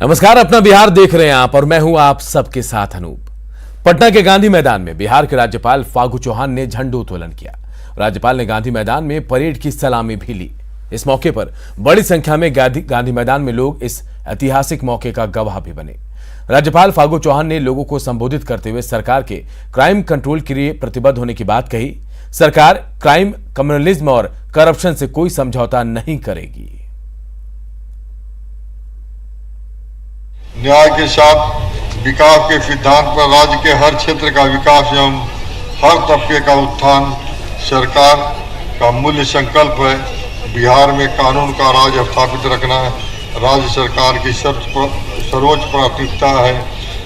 नमस्कार, अपना बिहार देख रहे हैं आप और मैं हूं आप सबके साथ अनूप। पटना के गांधी मैदान में बिहार के राज्यपाल फागू चौहान ने झंडोत्तोलन किया। राज्यपाल ने गांधी मैदान में परेड की सलामी भी ली। इस मौके पर बड़ी संख्या में गांधी मैदान में लोग इस ऐतिहासिक मौके का गवाह भी बने। राज्यपाल फागू चौहान ने लोगों को संबोधित करते हुए सरकार के क्राइम कंट्रोल के लिए प्रतिबद्ध होने की बात कही। सरकार क्राइम, कम्युनलिज्म और करप्शन से कोई समझौता नहीं करेगी। न्याय के साथ विकास के सिद्धांत पर राज्य के हर क्षेत्र का विकास एवं हर तबके का उत्थान सरकार का मूल्य संकल्प है। बिहार में कानून का राज स्थापित रखना राज्य सरकार की सर्वोच्च प्राथमिकता है।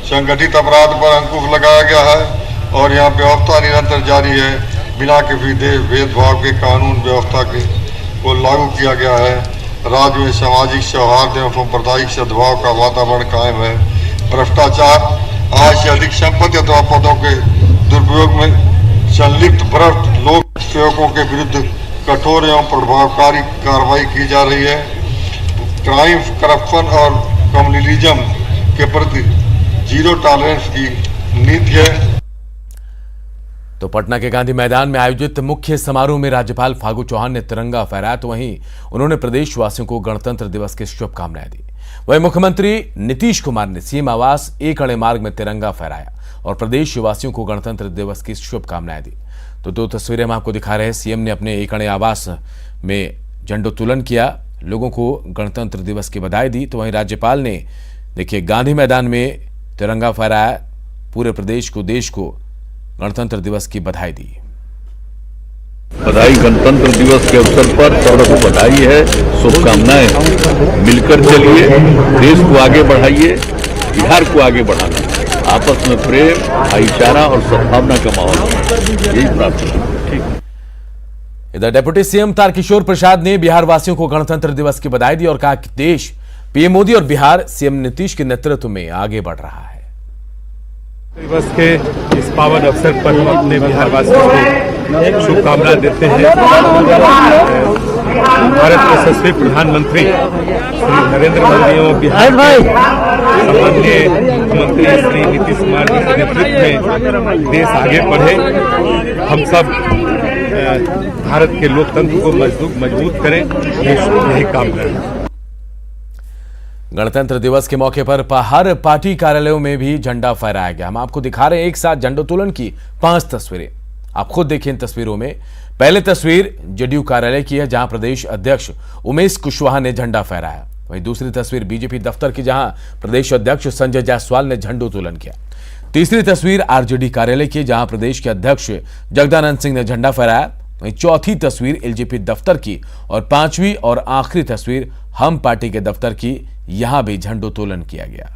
संगठित अपराध पर अंकुश लगाया गया है और यहाँ व्यवस्था निरंतर जारी है। बिना किसी भेदभाव के कानून व्यवस्था को लागू किया गया है। राज्य में सामाजिक सौहार्द एवं सांप्रदायिक सद्भाव का वातावरण कायम है। भ्रष्टाचार, आय से अधिक संपत्ति अथवा पदों के दुरुपयोग में संलिप्त भ्रष्ट लोक सेवकों के विरुद्ध कठोर एवं प्रभावकारी कार्रवाई की जा रही है। क्राइम, करप्शन और कम्युनलिज्म के प्रति जीरो टॉलरेंस की नीति है। तो पटना के गांधी मैदान में आयोजित मुख्य समारोह में राज्यपाल फागू चौहान ने तिरंगा फहराया, तो वहीं उन्होंने प्रदेशवासियों को गणतंत्र दिवस की शुभकामनाएं दी। वहीं मुख्यमंत्री नीतीश कुमार ने सीएम आवास एक अणे मार्ग में तिरंगा फहराया और प्रदेशवासियों को गणतंत्र दिवस की शुभकामनाएं दी। तो दो तस्वीरें हम आपको दिखा रहे हैं। सीएम ने अपने एक अणे आवास में झंडोत्तोलन किया, लोगों को गणतंत्र दिवस की बधाई दी। तो वहीं राज्यपाल ने देखिए गांधी मैदान में तिरंगा फहराया, पूरे प्रदेश को, देश को गणतंत्र दिवस की बधाई दी। बधाई, गणतंत्र दिवस के अवसर पर सबको बधाई है, शुभकामनाएं। मिलकर चलिए, देश को आगे बढ़ाइए, बिहार को आगे बढ़ाना, आपस में प्रेम, भाईचारा और सद्भावना का माहौल, यही प्रार्थना। इधर डिप्टी सीएम तारकिशोर प्रसाद ने बिहार वासियों को गणतंत्र दिवस की बधाई दी और कहा कि देश पीएम मोदी और बिहार सीएम नीतीश के नेतृत्व में आगे बढ़ रहा है। दिवस के इस पावन अवसर पर हम अपने बिहार वासियों को शुभकामनाएं देते हैं। भारत के यशस्वी प्रधानमंत्री श्री नरेंद्र मोदी एवं बिहार के सामान्य मुख्यमंत्री श्री नीतीश कुमार जी के नेतृत्व में देश आगे बढ़े। हम सब भारत के लोकतंत्र को मजबूत करें, यही कामना है। गणतंत्र दिवस के मौके पर हर पार्टी कार्यालयों में भी झंडा फहराया गया। हम आपको दिखा रहे हैं एक साथ झंडोत्तोलन की 5 तस्वीरें। आप खुद देखिए इन तस्वीरों में। पहले तस्वीर जेडीयू कार्यालय की है, जहां प्रदेश अध्यक्ष उमेश कुशवाहा ने झंडा फहराया। वहीं दूसरी तस्वीर बीजेपी दफ्तर की, जहां प्रदेश अध्यक्ष संजय जायसवाल ने झंडोत्तोलन किया। तीसरी तस्वीर आरजेडी कार्यालय की, जहां प्रदेश के अध्यक्ष जगदानंद सिंह ने झंडा फहराया। वहीं चौथी तस्वीर एलजेपी दफ्तर की और 5वीं और आखिरी तस्वीर हम पार्टी के दफ्तर की, यहां भी झंडोत्तोलन किया गया।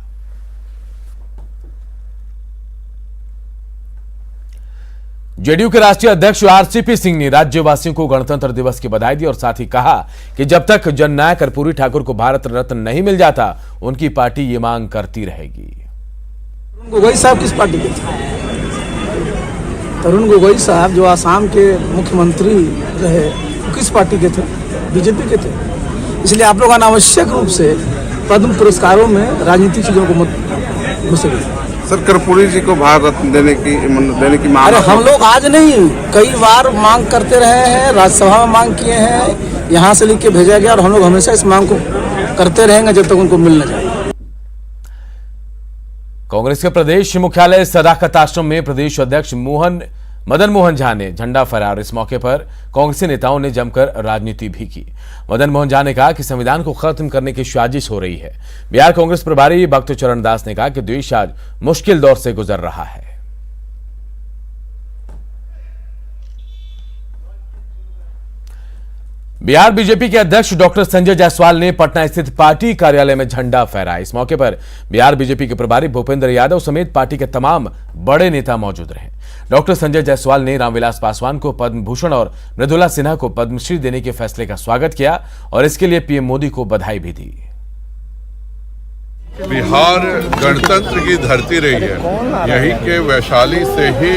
जेडीयू के राष्ट्रीय अध्यक्ष आरसीपी सिंह ने राज्यवासियों को गणतंत्र दिवस की बधाई दी और साथ ही कहा कि जब तक जननायक कर्पूरी ठाकुर को भारत रत्न नहीं मिल जाता, उनकी पार्टी ये मांग करती रहेगी। तरुण गोगोई साहब किस पार्टी के थे? तरुण गोगोई साहब जो आसाम के मुख्यमंत्री रहे, वो किस पार्टी के थे? बीजेपी के थे। इसलिए आप लोग अनावश्यक रूप से पद्म पुरस्कारों में राजनीतिक चीजों को मत घुसेंगे। सर, कर्पूरी जी को भारत रत्न देने की मांग। अरे हम लोग आज नहीं, कई बार मांग करते रहे हैं, राज्यसभा में मांग किए हैं, यहाँ से लिख के भेजा गया और हम लोग हमेशा इस मांग को करते रहेंगे जब तक उनको मिल न जाए। कांग्रेस के प्रदेश मुख्यालय सदाकत आश्रम में प्रदेश अध्यक्ष मदन मोहन झा ने झंडा फहराया और इस मौके पर कांग्रेसी नेताओं ने जमकर राजनीति भी की। मदन मोहन झा ने कहा कि संविधान को खत्म करने की साजिश हो रही है। बिहार कांग्रेस प्रभारी भक्त चरण दास ने कहा कि देश आज मुश्किल दौर से गुजर रहा है। बिहार बीजेपी के अध्यक्ष डॉक्टर संजय जायसवाल ने पटना स्थित पार्टी कार्यालय में झंडा फहराया। इस मौके पर बिहार बीजेपी के प्रभारी भूपेंद्र यादव समेत पार्टी के तमाम बड़े नेता मौजूद रहे। डॉक्टर संजय जायसवाल ने रामविलास पासवान को पद्म भूषण और मृदुला सिन्हा को पद्मश्री देने के फैसले का स्वागत किया और इसके लिए पीएम मोदी को बधाई भी दी। बिहार गणतंत्र की धरती रही है, यही के वैशाली से ही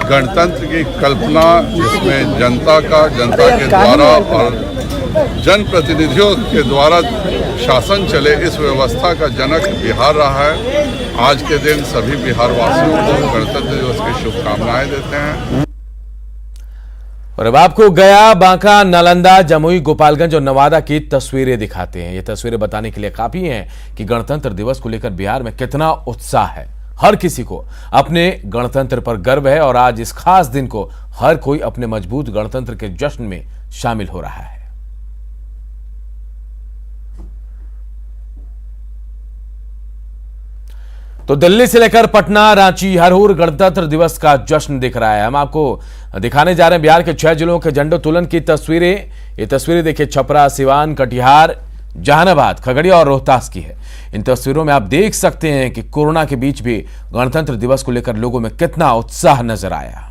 गणतंत्र की कल्पना, जिसमें जनता के द्वारा और जनप्रतिनिधियों के द्वारा सुशासन चले, इस व्यवस्था का जनक बिहार रहा है। आज के दिन सभी बिहार वासियों को गणतंत्र दिवस की शुभकामनाएं देते हैं। और अब आपको गया, बांका, नालंदा, जमुई, गोपालगंज और नवादा की तस्वीरें दिखाते हैं। ये तस्वीरें बताने के लिए काफी हैं कि गणतंत्र दिवस को लेकर बिहार में कितना उत्साह है। हर किसी को अपने गणतंत्र पर गर्व है और आज इस खास दिन को हर कोई अपने मजबूत गणतंत्र के जश्न में शामिल हो रहा है। तो दिल्ली से लेकर पटना, रांची, हर ओर गणतंत्र दिवस का जश्न दिख रहा है। हम आपको दिखाने जा रहे हैं बिहार के 6 जिलों के झंडोत्तोलन की तस्वीरें। ये तस्वीरें देखिए छपरा, सिवान, कटिहार, जहानाबाद, खगड़िया और रोहतास की है। इन तस्वीरों में आप देख सकते हैं कि कोरोना के बीच भी गणतंत्र दिवस को लेकर लोगों में कितना उत्साह नजर आया।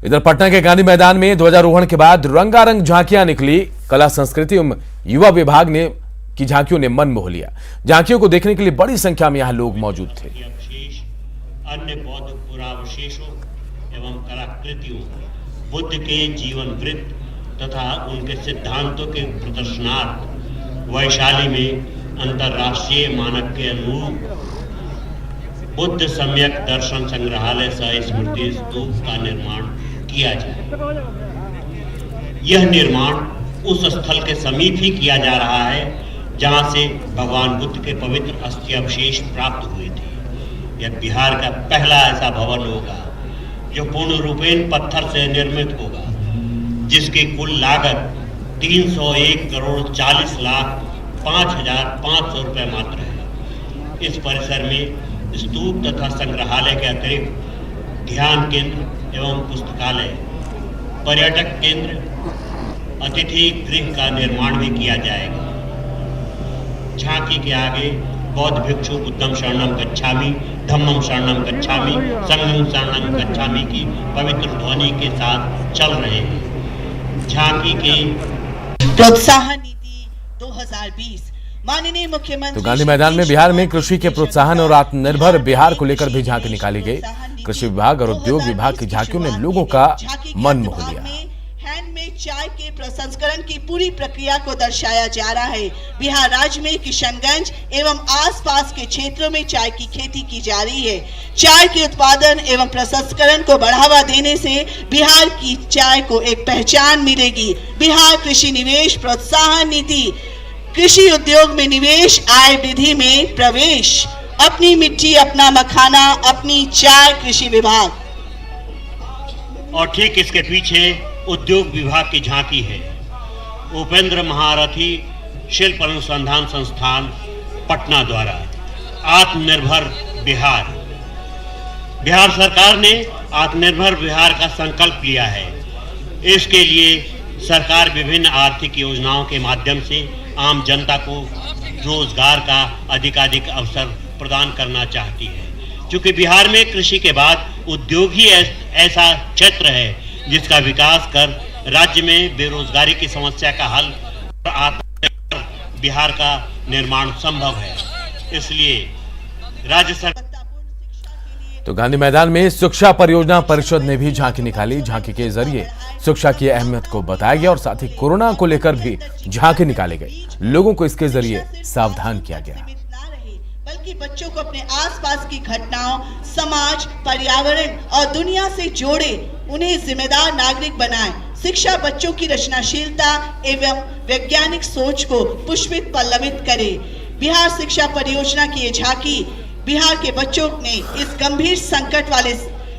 इधर पटना के गांधी मैदान में ध्वजारोहण के बाद रंगारंग झांकियां निकली। कला संस्कृति एवं युवा विभाग ने की झांकियों ने मन मोह लिया। झांकियों को देखने के लिए बड़ी संख्या में यहां लोग मौजूद थे। अन्य बौद्ध पुरावशेषों एवं कलाकृतियों, बुद्ध के जीवन वृत्त तथा उनके सिद्धांतों के प्रदर्शनार्थ वैशाली में अंतर्राष्ट्रीय मानक के अनुरूप बुद्ध सम्यक दर्शन संग्रहालय सह स्मृति स्तूप का निर्माण किया जाए। यह निर्माण उस स्थल के समीप ही किया जा रहा है जहां से भगवान बुद्ध के पवित्र अस्थि अवशेष प्राप्त हुए थे। यह बिहार का पहला ऐसा भवन होगा जो पूर्ण रूपेण पत्थर से निर्मित होगा, जिसकी कुल लागत 301 करोड़ 40 लाख 5,500 रुपये मात्र है। इस परिसर में स्तूप तथा संग्रहालय के अतिरिक्त ध्यान केंद्र एवं पुस्तकालय, पर्यटक केंद्र, अतिथि गृह का निर्माण भी किया जाएगा। झांकी के आगे बौद्ध भिक्षु बुद्धम शरणम गच्छामि, धम्मम शरणम गच्छामि, संघम शरणम गच्छामि की पवित्र ध्वनि के साथ चल रहे हैं। झांकी के प्रोत्साहन नीति 2020 माननीय मुख्यमंत्री तो गांधी मैदान में बिहार में कृषि के प्रोत्साहन और आत्मनिर्भर बिहार को लेकर भी झांकी निकाली गई। कृषि विभाग और उद्योग विभाग की झांकियों ने लोगों का मन मोह लिया। हैंडमेड चाय के प्रसंस्करण की पूरी प्रक्रिया को दर्शाया जा रहा है। बिहार राज्य में किशनगंज एवं आसपास के क्षेत्रों में चाय की खेती की जा रही है। चाय के उत्पादन एवं प्रसंस्करण को बढ़ावा देने से बिहार की चाय को एक पहचान मिलेगी। बिहार कृषि निवेश प्रोत्साहन नीति, कृषि उद्योग में निवेश, आय वृद्धि में प्रवेश, अपनी मिट्टी अपना मखाना, अपनी चाय, कृषि विभाग। और ठीक इसके पीछे उद्योग विभाग की झांकी है। उपेंद्र महारथी शिल्प अनुसंधान संस्थान पटना द्वारा आत्मनिर्भर बिहार। बिहार सरकार ने आत्मनिर्भर बिहार का संकल्प लिया है। इसके लिए सरकार विभिन्न आर्थिक योजनाओं के माध्यम से आम जनता को रोजगार का अधिकाधिक अवसर प्रदान करना चाहती है। क्योंकि बिहार में कृषि के बाद उद्योग ही ऐसा क्षेत्र है जिसका विकास कर राज्य में बेरोजगारी की समस्या का हल और आत्मनिर्भर बिहार का निर्माण संभव है। इसलिए राज्य सरकार तो गांधी मैदान में शिक्षा परियोजना परिषद ने भी झांकी निकाली। झांकी के जरिए शिक्षा की अहमियत को बताया गया और साथ ही कोरोना को लेकर भी झांकी निकाली गई। लोगों को इसके जरिए सावधान किया गया। बल्कि बच्चों को अपने आसपास की घटनाओं, समाज, पर्यावरण और दुनिया से जोड़े, उन्हें जिम्मेदार नागरिक बनाएं। शिक्षा बच्चों की रचनाशीलता एवं वैज्ञानिक सोच को पुष्पित पल्लवित करे। बिहार शिक्षा परियोजना की ये झांकी बिहार के बच्चों ने इस गंभीर संकट वाले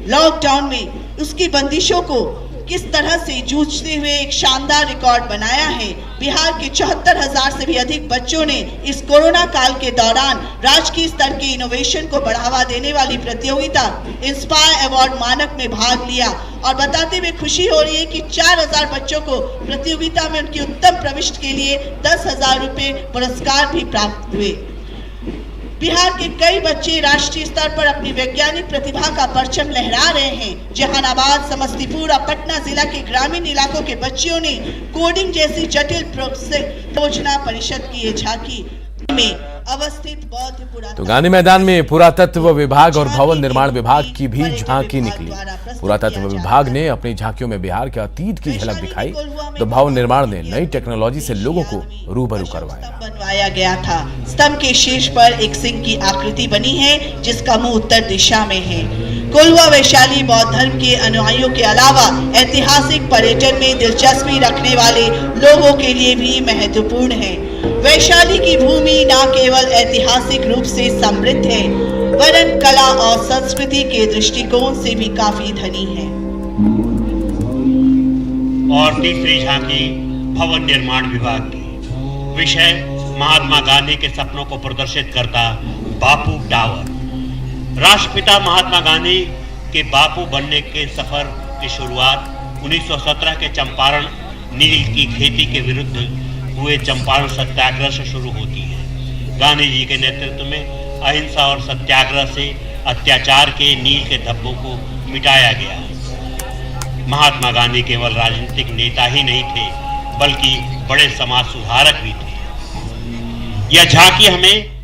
लॉकडाउन में उसकी बंदिशों को किस तरह से जूझते हुए एक शानदार रिकॉर्ड बनाया है। बिहार के 74,000 से भी अधिक बच्चों ने इस कोरोना काल के दौरान राजकीय स्तर के इनोवेशन को बढ़ावा देने वाली प्रतियोगिता इंस्पायर अवार्ड मानक में भाग लिया और बताते हुए खुशी हो रही है कि 4,000 बच्चों को प्रतियोगिता में उनकी उत्तम प्रविष्टि के लिए 10,000 रुपए पुरस्कार भी प्राप्त हुए। बिहार के कई बच्चे राष्ट्रीय स्तर पर अपनी वैज्ञानिक प्रतिभा का परचम लहरा रहे हैं। जहानाबाद, समस्तीपुर और पटना जिला के ग्रामीण इलाकों के बच्चियों ने कोडिंग जैसी जटिल परियोजना परिषद की ये झांकी में अवस्थित बौद्ध पुरातत्व तो गांधी मैदान में पुरातत्व विभाग और भवन निर्माण विभाग की भी झांकी निकली। पुरातत्व विभाग ने अपनी झांकियों में बिहार के अतीत की झलक दिखाई, तो भवन निर्माण ने नई टेक्नोलॉजी से लोगों को रूबरू करवाया। बनवाया गया था। स्तंभ के शीर्ष पर एक सिंह की आकृति बनी है, जिसका मुंह उत्तर दिशा में है। कोल्हुआ वैशाली बौद्ध धर्म के अनुयायियों के अलावा ऐतिहासिक पर्यटन में दिलचस्पी रखने वाले लोगों के लिए भी महत्वपूर्ण है। वैशाली की भूमि न केवल ऐतिहासिक रूप से समृद्ध है, वरन कला और संस्कृति के दृष्टिकोण से भी काफी धनी है। और तीसरी झांकी भवन निर्माण विभाग की। विषय महात्मा गांधी के सपनों को प्रदर्शित करता बापू टावर। राष्ट्रपिता महात्मा गांधी के बापू बनने के सफर की शुरुआत 1917 के चंपारण नील की खेती के विरुद्ध हुए चंपारण सत्याग्रह से शुरू होती है। गांधी जी के नेतृत्व में अहिंसा और सत्याग्रह से अत्याचार के नील के धब्बों को मिटाया गया। महात्मा गांधी केवल राजनीतिक नेता ही नहीं थे, बल्कि बड़े समाज सुधारक भी थे। यह झांकी हमें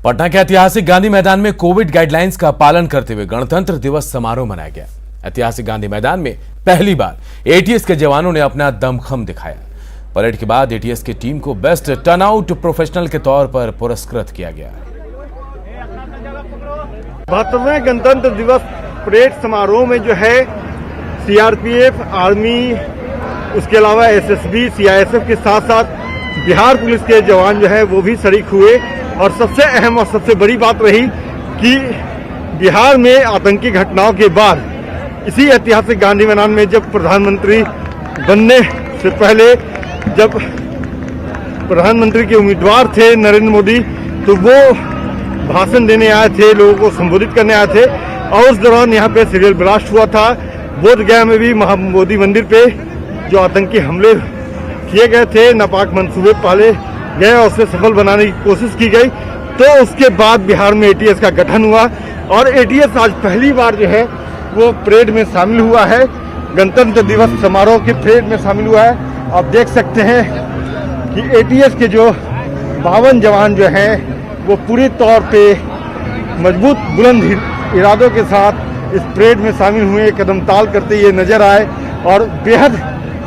पटना के ऐतिहासिक गांधी मैदान में कोविड गाइडलाइंस का पालन करते हुए गणतंत्र दिवस समारोह मनाया गया। ऐतिहासिक गांधी मैदान में पहली बार एटीएस के जवानों ने अपना दमखम दिखाया। परेड के बाद एटीएस की टीम को बेस्ट टर्नआउट प्रोफेशनल के तौर पर पुरस्कृत किया गया। 72वें गणतंत्र दिवस परेड समारोह में जो है सीआरपीएफ, आर्मी, उसके अलावा एसएसबी, सीआईएसएफ के साथ साथ बिहार पुलिस के जवान जो है वो भी शरीक हुए। और सबसे अहम और सबसे बड़ी बात रही कि बिहार में आतंकी घटनाओं के बाद इसी ऐतिहासिक गांधी मैदान में जब प्रधानमंत्री बनने से पहले जब प्रधानमंत्री के उम्मीदवार थे नरेंद्र मोदी, तो वो भाषण देने आए थे, लोगों को संबोधित करने आए थे। और उस दौरान यहाँ पे सीरियल ब्लास्ट हुआ था। बोधगया में भी मोदी मंदिर पे जो आतंकी हमले किए गए थे, नापाक मंसूबे पाले गए और उसे सफल बनाने की कोशिश की गई। तो उसके बाद बिहार में एटीएस का गठन हुआ और एटीएस आज पहली बार जो है वो परेड में शामिल हुआ है, गणतंत्र दिवस समारोह के परेड में शामिल हुआ है। आप देख सकते हैं कि एटीएस के जो 52 जवान जो हैं वो पूरी तौर पे मजबूत बुलंद इरादों के साथ इस परेड में शामिल हुए, कदम ताल करते ये नजर आए और बेहद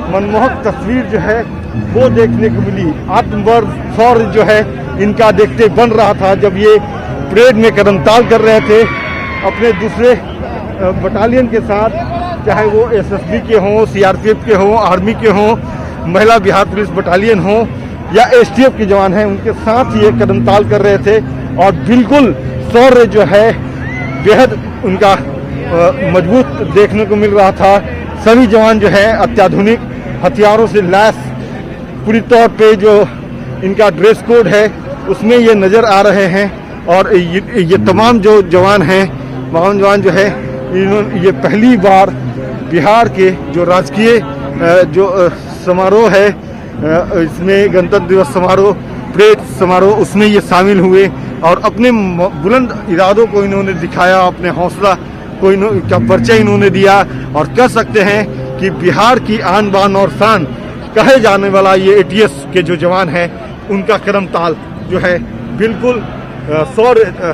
मनमोहक तस्वीर जो है वो देखने को मिली। आत्मबल शौर्य जो है इनका देखते बन रहा था जब ये परेड में कदम ताल कर रहे थे अपने दूसरे बटालियन के साथ, चाहे वो एसएसबी के हों, सीआरपीएफ के हों, आर्मी के हों, महिला बिहार पुलिस बटालियन हो या एसटीएफ के जवान हैं, उनके साथ ये कदम ताल कर रहे थे। और बिल्कुल शौर्य जो है बेहद उनका मजबूत देखने को मिल रहा था। सभी जवान जो है अत्याधुनिक हथियारों से लैस पूरी तौर पे जो इनका ड्रेस कोड है उसमें ये नज़र आ रहे हैं। और ये तमाम जो जवान हैं, तमाम जवान जो है इन्होंने ये पहली बार बिहार के जो राजकीय जो समारोह है, इसमें गणतंत्र दिवस समारोह, परेड समारोह, उसमें ये शामिल हुए और अपने बुलंद इरादों को इन्होंने दिखाया, अपने हौसला को का परिचय इन्होंने दिया। और कह सकते हैं कि बिहार की आन बान और शान कहे जाने वाला ये एटीएस के जो जवान हैं उनका कदम ताल जो है बिल्कुल शौर्य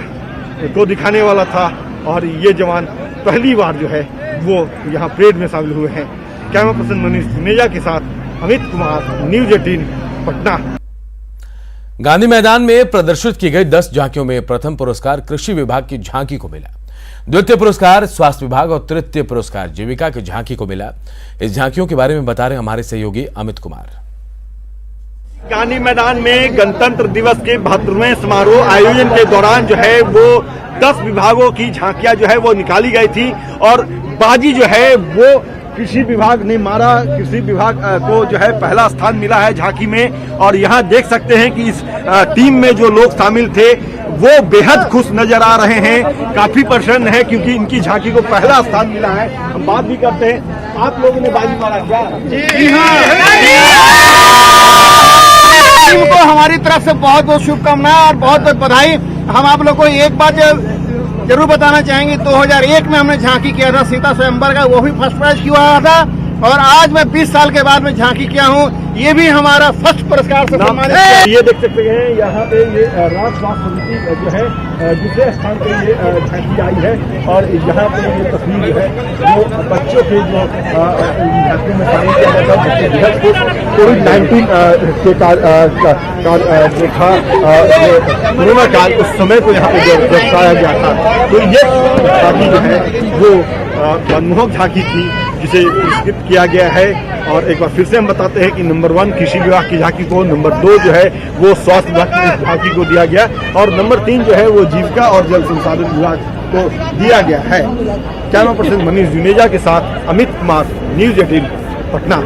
को दिखाने वाला था। और ये जवान पहली बार जो है वो यहाँ परेड में शामिल हुए हैं। कैमरा पर्सन मनीष जुनेजा के साथ अमित कुमार, न्यूज 18 पटना। गांधी मैदान में प्रदर्शित की गई 10 झांकियों में प्रथम पुरस्कार कृषि विभाग की झांकी को मिला, द्वितीय पुरस्कार स्वास्थ्य विभाग और तृतीय पुरस्कार जीविका की झांकी को मिला। इस झांकियों के बारे में बता रहे हमारे सहयोगी अमित कुमार। गांधी मैदान में गणतंत्र दिवस के 72वें समारोह आयोजन के दौरान जो है वो 10 विभागों की झांकियां जो है वो निकाली गई थी और बाजी जो है वो कृषि विभाग ने मारा। कृषि विभाग को जो है पहला स्थान मिला है झांकी में। और यहाँ देख सकते हैं कि इस टीम में जो लोग शामिल थे वो बेहद खुश नजर आ रहे हैं, काफी प्रसन्न है क्योंकि इनकी झांकी को पहला स्थान मिला है। हम बात भी करते हैं, आप लोगों ने बाजी मारा क्या? जी हाँ। टीम को हमारी तरफ से बहुत बहुत शुभकामनाएं और बहुत बहुत बधाई। हम आप लोग को एक बात जरूर बताना चाहेंगे, 2001 में हमने झांकी किया था सीता स्वयंवर का, वो भी फर्स्ट प्राइज किया था। और आज मैं 20 साल के बाद में झांकी किया हूँ, ये भी हमारा फर्स्ट पुरस्कार से सम्मानित है। ये देख सकते हैं यहाँ पे ये राज्य स्वास्थ्य समिति जो है दूसरे स्थान पे ये झांकी आई है और यहाँ पे ये तस्वीर जो है वो बच्चों के जो झांकी में शामिल किया गया था, कोविड-19 के जो था कोरोना काल उस समय को यहाँ पे दर्शाया गया था। तो ये झांकी जो है वो मनमोहक झांकी थी जिसे पुरस्कृत किया गया है। और एक बार फिर से हम बताते हैं कि नंबर 1 कृषि विभाग की झांकी को, नंबर 2 जो है वो स्वास्थ्य विभाग की झांकी को दिया गया और नंबर 3 जो है वो जीविका और जल संसाधन विभाग को दिया गया है। कैमरा पर्सन मनीष जुनेजा के साथ अमित कुमार, न्यूज 18 पटना।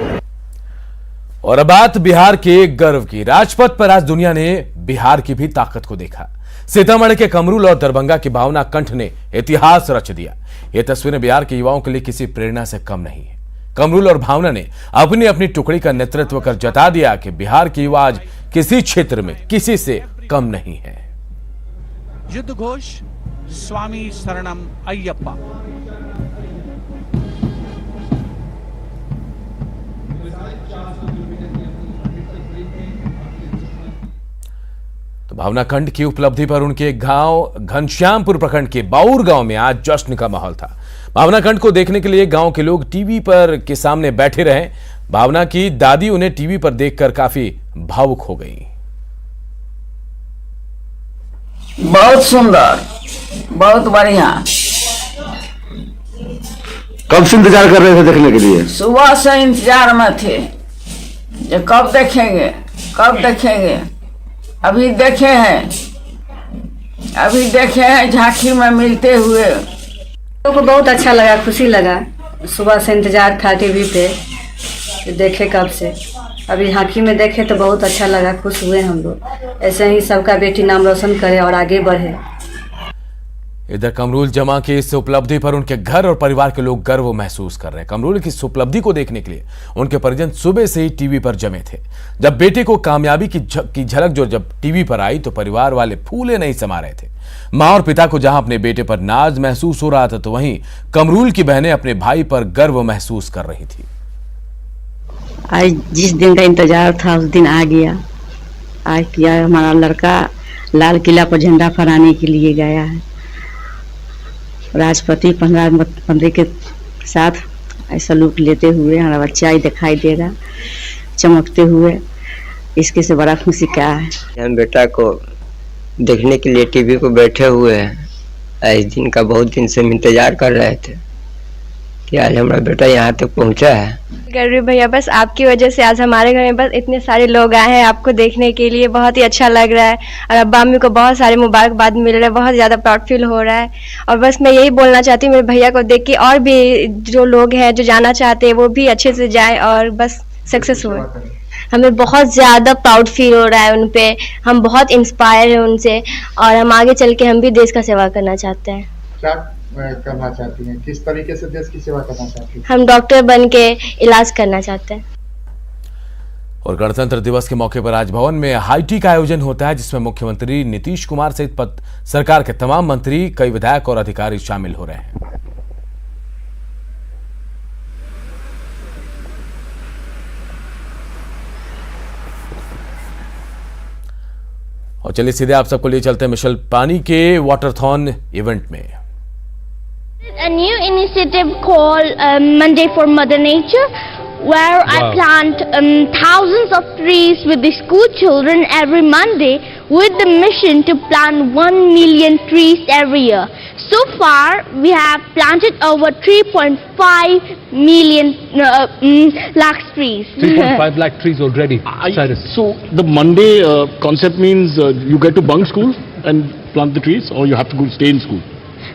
और अब बात बिहार के गर्व की। राजपथ पर आज दुनिया ने बिहार की भी ताकत को देखा। सीतामढ़ी के कमरूल और दरभंगा की भावना कंठ ने इतिहास रच दिया। ये तस्वीरें बिहार के युवाओं के लिए किसी प्रेरणा से कम नहीं है। कमरूल और भावना ने अपनी अपनी टुकड़ी का नेतृत्व कर जता दिया कि बिहार के युवा आज किसी क्षेत्र में किसी से कम नहीं है। युद्ध घोष स्वामी शरणम अय्यप्पा। भावना खंड की उपलब्धि पर उनके गांव घनश्यामपुर प्रखंड के बाउर गांव में आज जश्न का माहौल था। भावना खंड को देखने के लिए गांव के लोग टीवी पर के सामने बैठे रहे। भावना की दादी उन्हें टीवी पर देखकर काफी भावुक हो गई। बहुत सुंदर, बहुत बढ़िया। कब से इंतजार कर रहे थे देखने के लिए? सुबह से इंतजार में थे जो कब देखेंगे, कब देखेंगे। अभी देखे हैं झांकी में मिलते हुए। लोगों को बहुत अच्छा लगा, खुशी लगा। सुबह से इंतजार था टीवी पे देखे कब से, अभी झांकी में देखे तो बहुत अच्छा लगा, खुश हुए हम लोग। ऐसे ही सबका बेटी नाम रोशन करे और आगे बढ़े। इधर कमरूल जमा की इस उपलब्धि पर उनके घर और परिवार के लोग गर्व महसूस कर रहे हैं। कमरूल की इस उपलब्धि को देखने के लिए उनके परिजन सुबह से ही टीवी पर जमे थे। जब बेटे को कामयाबी की झलक जब टीवी पर आई तो परिवार वाले फूले नहीं समा रहे थे। मां और पिता को जहां अपने बेटे पर नाज महसूस हो रहा था तो वहीं कमरूल की बहनें अपने भाई पर गर्व महसूस कर रही थी। आज जिस दिन का इंतजार था उस दिन आ गया। आज किया हमारा लड़का लाल किला पर झंडा फहराने के लिए गया है। राष्ट्रपति 15 के साथ ऐसा लुक लेते हुए हमारा बच्चा ही दिखाई दे रहा चमकते हुए। इसके से बड़ा खुशी क्या है। हम बेटा को देखने के लिए टीवी को बैठे हुए हैं। इस दिन का बहुत दिन से इंतजार कर रहे थे कि आज हमारा बेटा यहाँ तक पहुँचा है। गौरी भैया, बस आपकी वजह से आज हमारे घर में बस इतने सारे लोग आए हैं आपको देखने के लिए। बहुत ही अच्छा लग रहा है और अब्बा अम्मी को बहुत सारे मुबारकबाद मिल रहे हैं। बहुत ज़्यादा प्राउड फील हो रहा है। और बस मैं यही बोलना चाहती हूँ मेरे भैया को देख के और भी जो लोग हैं जो जाना चाहते हैं वो भी अच्छे से जाए और बस सक्सेस हुए। हमें बहुत ज़्यादा प्राउड फील हो रहा है उन पे। हम बहुत इंस्पायर हैं उनसे और हम आगे चल के हम भी देश का सेवा करना चाहते हैं। क्या करना चाहती हैं? किस तरीके से देश की सेवा करना चाहती हैं? हम डॉक्टर बन के इलाज करना चाहते हैं। और गणतंत्र दिवस के मौके पर आज भवन में हाईटी का आयोजन होता है जिसमें मुख्यमंत्री नीतीश कुमार सहित सरकार के तमाम मंत्री, कई विधायक और अधिकारी शामिल हो रहे हैं। और चलिए सीधे आप सबको लिए चलते हैं मिशेल पानी के वाटरथॉन इवेंट में। A new initiative called Monday for Mother Nature, where I plant thousands of trees with the school children every Monday with the mission to plant 1 million trees every year. So far, we have planted over 3.5 million lakh trees. 3.5 lakh trees already. So the Monday concept means you get to bunk school and plant the trees, or you have to stay in school?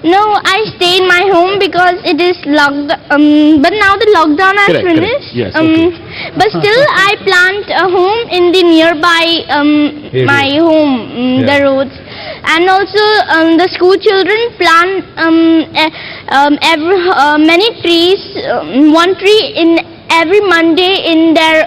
No, I stay in my home because it is locked. But now the lockdown has finished. Yes, okay. But still, I plant a home in the nearby my home, the roads, and also the school children plant many trees, one tree in every Monday in their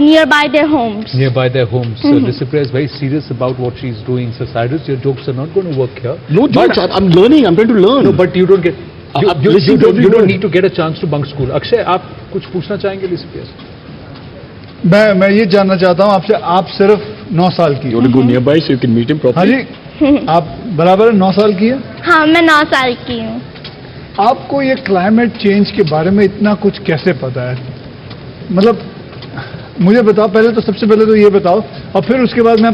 nearby their homes. Nearby their homes. So Discipline is very serious about what she's doing. So Cyrus, your jokes are not going to work here. No jokes. I'm learning. I'm trying to learn. No, but you don't get. You don't need to get a chance to bunk school. Akshay, आप कुछ पूछना चाहेंगे लिसिप्रिया से? मैं ये जानना चाहता हूँ आपसे, आप सिर्फ 9 साल की? You want to go nearby so you can meet him properly? हाँ जी, आप बराबर 9 साल की है? हाँ, मैं 9 साल की हूँ। आपको ये क्लाइमेट चेंज के बारे में इतना कुछ कैसे पता है? मतलब मुझे बताओ, पहले तो सबसे पहले तो ये बताओ, और फिर उसके बाद मैं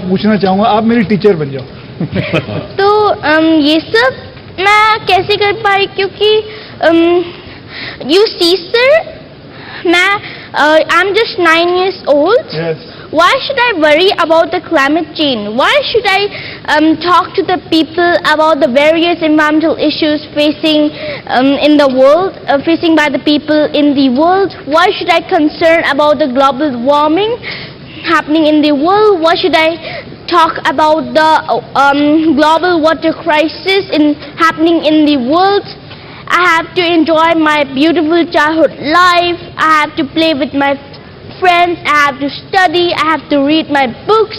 पूछना चाहूँगा, आप मेरी टीचर बन जाओ। तो ये सब मैं कैसे कर पाई, क्योंकि यू सी सर, मैं I am just 9 years old. Yes. Why should I worry about the climate change? Why should I talk to the people about the various environmental issues facing in the world, facing by the people in the world? Why should I concern about the global warming happening in the world? Why should I talk about the global water crisis happening in the world? I have to enjoy my beautiful childhood life. I have to play with my friends. I have to study. I have to read my books.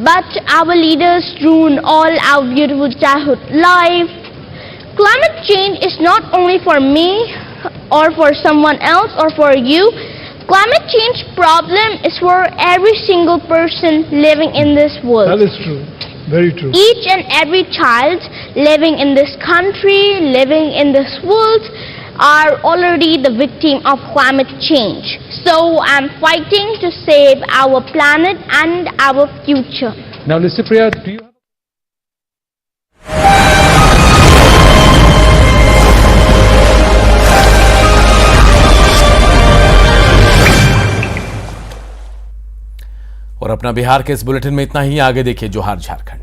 But our leaders ruin all our beautiful childhood life. Climate change is not only for me or for someone else or for you. Climate change problem is for every single person living in this world. That is true. Very true. Each and every child living in this country, living in this world, are already the victim of climate change. So I'm fighting to save our planet and our future. Now, Lissipriya, do you have और अपना बिहार के इस bulletin में इतना ही। आगे देखिए जोहार झारखंड।